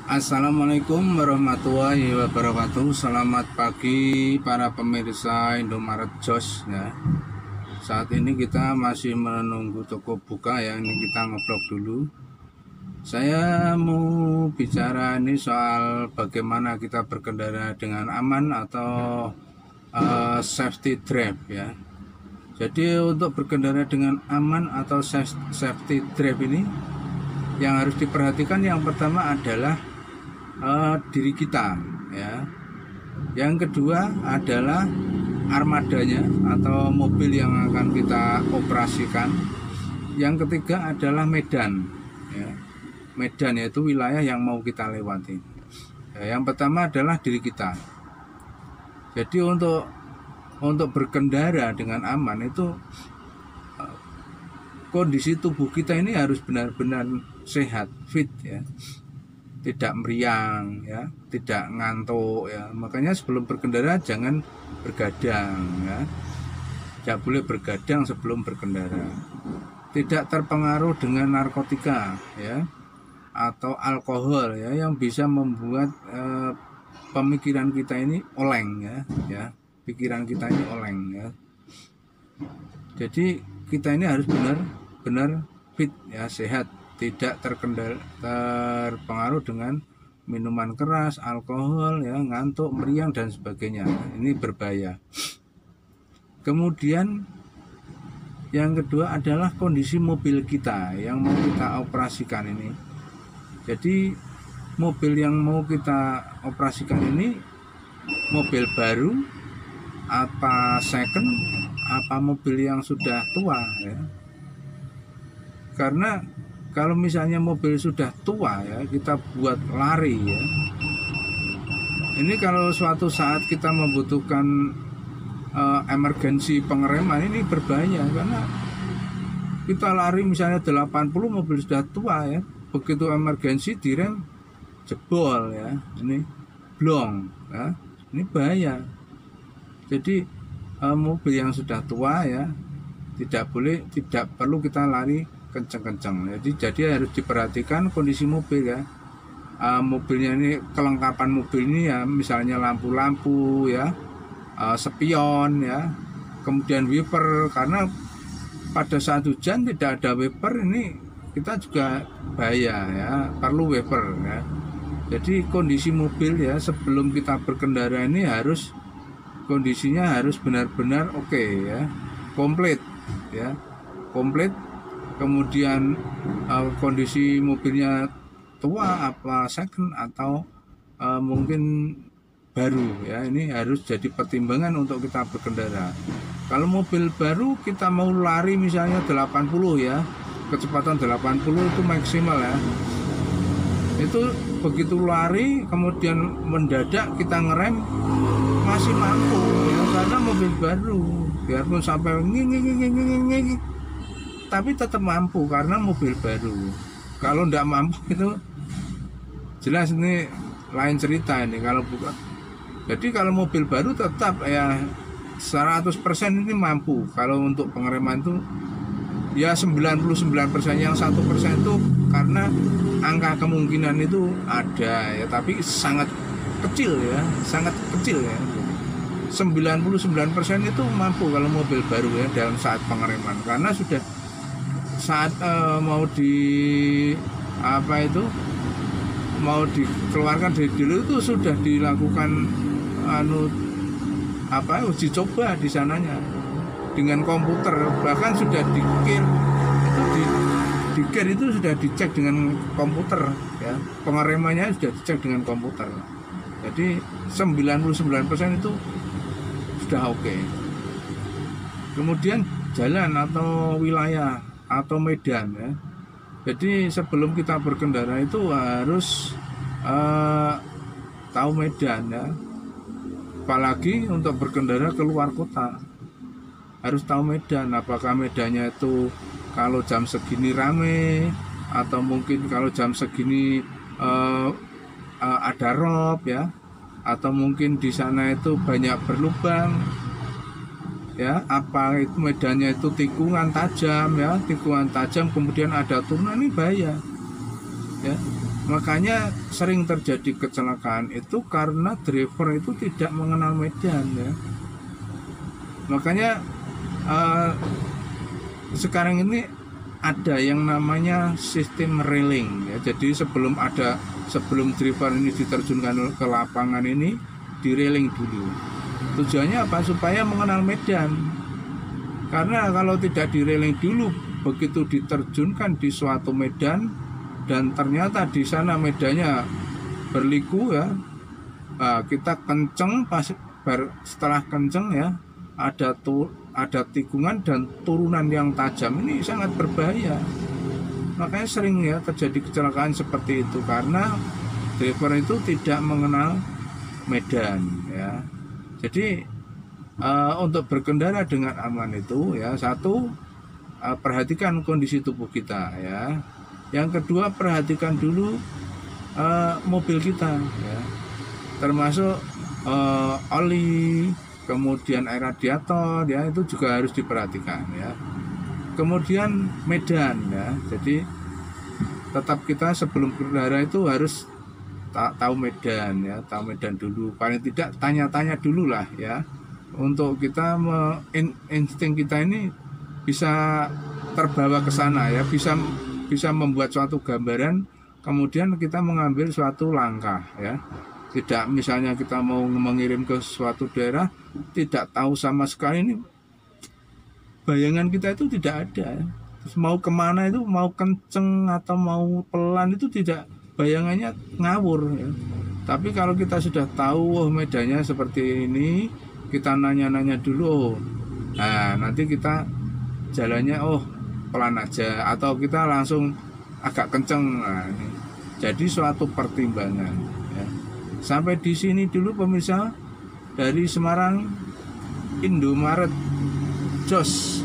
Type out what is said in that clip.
Assalamualaikum warahmatullahi wabarakatuh. Selamat pagi para pemirsa Indomaret Jos ya. Saat ini kita masih menunggu toko buka ya. Ini kita ngeblok dulu. Saya mau bicara ini soal bagaimana kita berkendara dengan aman atau safety drive ya. Jadi untuk berkendara dengan aman atau safety drive ini yang harus diperhatikan yang pertama adalah diri kita ya. Yang kedua adalah armadanya atau mobil yang akan kita operasikan. Yang ketiga adalah medan ya. Medan yaitu wilayah yang mau kita lewati ya. Yang pertama adalah diri kita. Jadi untuk berkendara dengan aman itu kondisi tubuh kita ini harus benar-benar sehat, fit ya. Tidak meriang ya, tidak ngantuk ya. Makanya sebelum berkendara jangan bergadang ya. Tidak boleh bergadang sebelum berkendara. Tidak terpengaruh dengan narkotika ya atau alkohol ya yang bisa membuat pemikiran kita ini oleng ya. Pikiran kita ini oleng ya. Jadi kita ini harus benar-benar fit ya, sehat, tidak terpengaruh dengan minuman keras, alkohol ya, ngantuk, meriang dan sebagainya. Ini berbahaya. Kemudian yang kedua adalah kondisi mobil kita yang mau kita operasikan ini. Jadi mobil yang mau kita operasikan ini mobil baru apa second apa mobil yang sudah tua ya. Karena kalau misalnya mobil sudah tua ya, kita buat lari ya. Ini kalau suatu saat kita membutuhkan emergensi pengereman ini berbahaya karena kita lari misalnya 80 mobil sudah tua ya. Begitu emergensi direm jebol ya. Ini blong ya. Ini bahaya. Jadi mobil yang sudah tua ya tidak perlu kita lari kenceng-kenceng. Jadi harus diperhatikan kondisi mobil ya. Mobilnya ini kelengkapan mobil ini ya, misalnya lampu-lampu ya, spion ya, kemudian wiper. Karena pada saat hujan tidak ada wiper ini kita juga bahaya ya, perlu wiper ya. Jadi kondisi mobil ya sebelum kita berkendara ini harus kondisinya harus benar-benar oke ya, komplit ya, komplit. Kemudian kondisi mobilnya tua apa second atau mungkin baru ya, ini harus jadi pertimbangan untuk kita berkendara. Kalau mobil baru kita mau lari misalnya 80 ya, kecepatan 80 itu maksimal ya. Itu begitu lari kemudian mendadak kita ngerem masih mampu ya, karena mobil baru biarpun sampai nging tapi tetap mampu karena mobil baru. Kalau tidak mampu itu jelas ini lain cerita ini kalau bukan. Jadi kalau mobil baru tetap ya 100% ini mampu. Kalau untuk pengereman itu ya 99%, yang 1% itu karena angka kemungkinan itu ada ya, tapi sangat kecil ya, sangat kecil ya. 99% itu mampu kalau mobil baru ya dalam saat pengereman, karena sudah saat mau dikeluarkan dari dulu itu sudah dilakukan uji coba di sananya dengan komputer, bahkan sudah di gear itu sudah dicek dengan komputer ya, pengeremannya sudah dicek dengan komputer. Jadi 99% itu sudah oke. Kemudian jalan atau wilayah atau medan ya. Jadi sebelum kita berkendara itu harus tahu medan ya. Apalagi untuk berkendara keluar kota harus tahu medan. Apakah medannya itu kalau jam segini rame atau mungkin kalau jam segini ada rob ya, atau mungkin di sana itu banyak berlubang ya, apa itu medannya itu tikungan tajam ya, tikungan tajam kemudian ada turunan, ini bahaya ya. Makanya sering terjadi kecelakaan itu karena driver itu tidak mengenal medan ya. Makanya sekarang ini ada yang namanya sistem railing ya. Jadi sebelum driver ini diterjunkan ke lapangan ini, di railing dulu. Tujuannya apa? Supaya mengenal medan. Karena kalau tidak di railing dulu, begitu diterjunkan di suatu medan dan ternyata di sana medannya berliku ya, kita kenceng setelah kenceng ya, ada tikungan dan turunan yang tajam, ini sangat berbahaya. Makanya sering ya terjadi kecelakaan seperti itu karena driver itu tidak mengenal medan ya. Jadi untuk berkendara dengan aman itu ya, satu, perhatikan kondisi tubuh kita ya. Yang kedua, perhatikan dulu mobil kita ya, termasuk oli, kemudian air radiator ya, itu juga harus diperhatikan ya. Kemudian medan ya, jadi tetap kita sebelum berkendara itu harus tahu medan ya, tahu medan dulu, paling tidak tanya-tanya dulu lah ya, untuk kita insting kita ini bisa terbawa ke sana ya, bisa membuat suatu gambaran, kemudian kita mengambil suatu langkah ya. Tidak misalnya kita mau mengirim ke suatu daerah, tidak tahu sama sekali, ini bayangan kita itu tidak ada. Terus mau kemana itu, mau kenceng atau mau pelan itu tidak, bayangannya ngawur ya. Tapi kalau kita sudah tahu medannya seperti ini, kita nanya-nanya dulu, nah nanti kita jalannya pelan aja atau kita langsung agak kenceng. Nah, ini jadi suatu pertimbangan ya. Sampai di sini dulu pemirsa, dari Semarang, Indomaret Jos.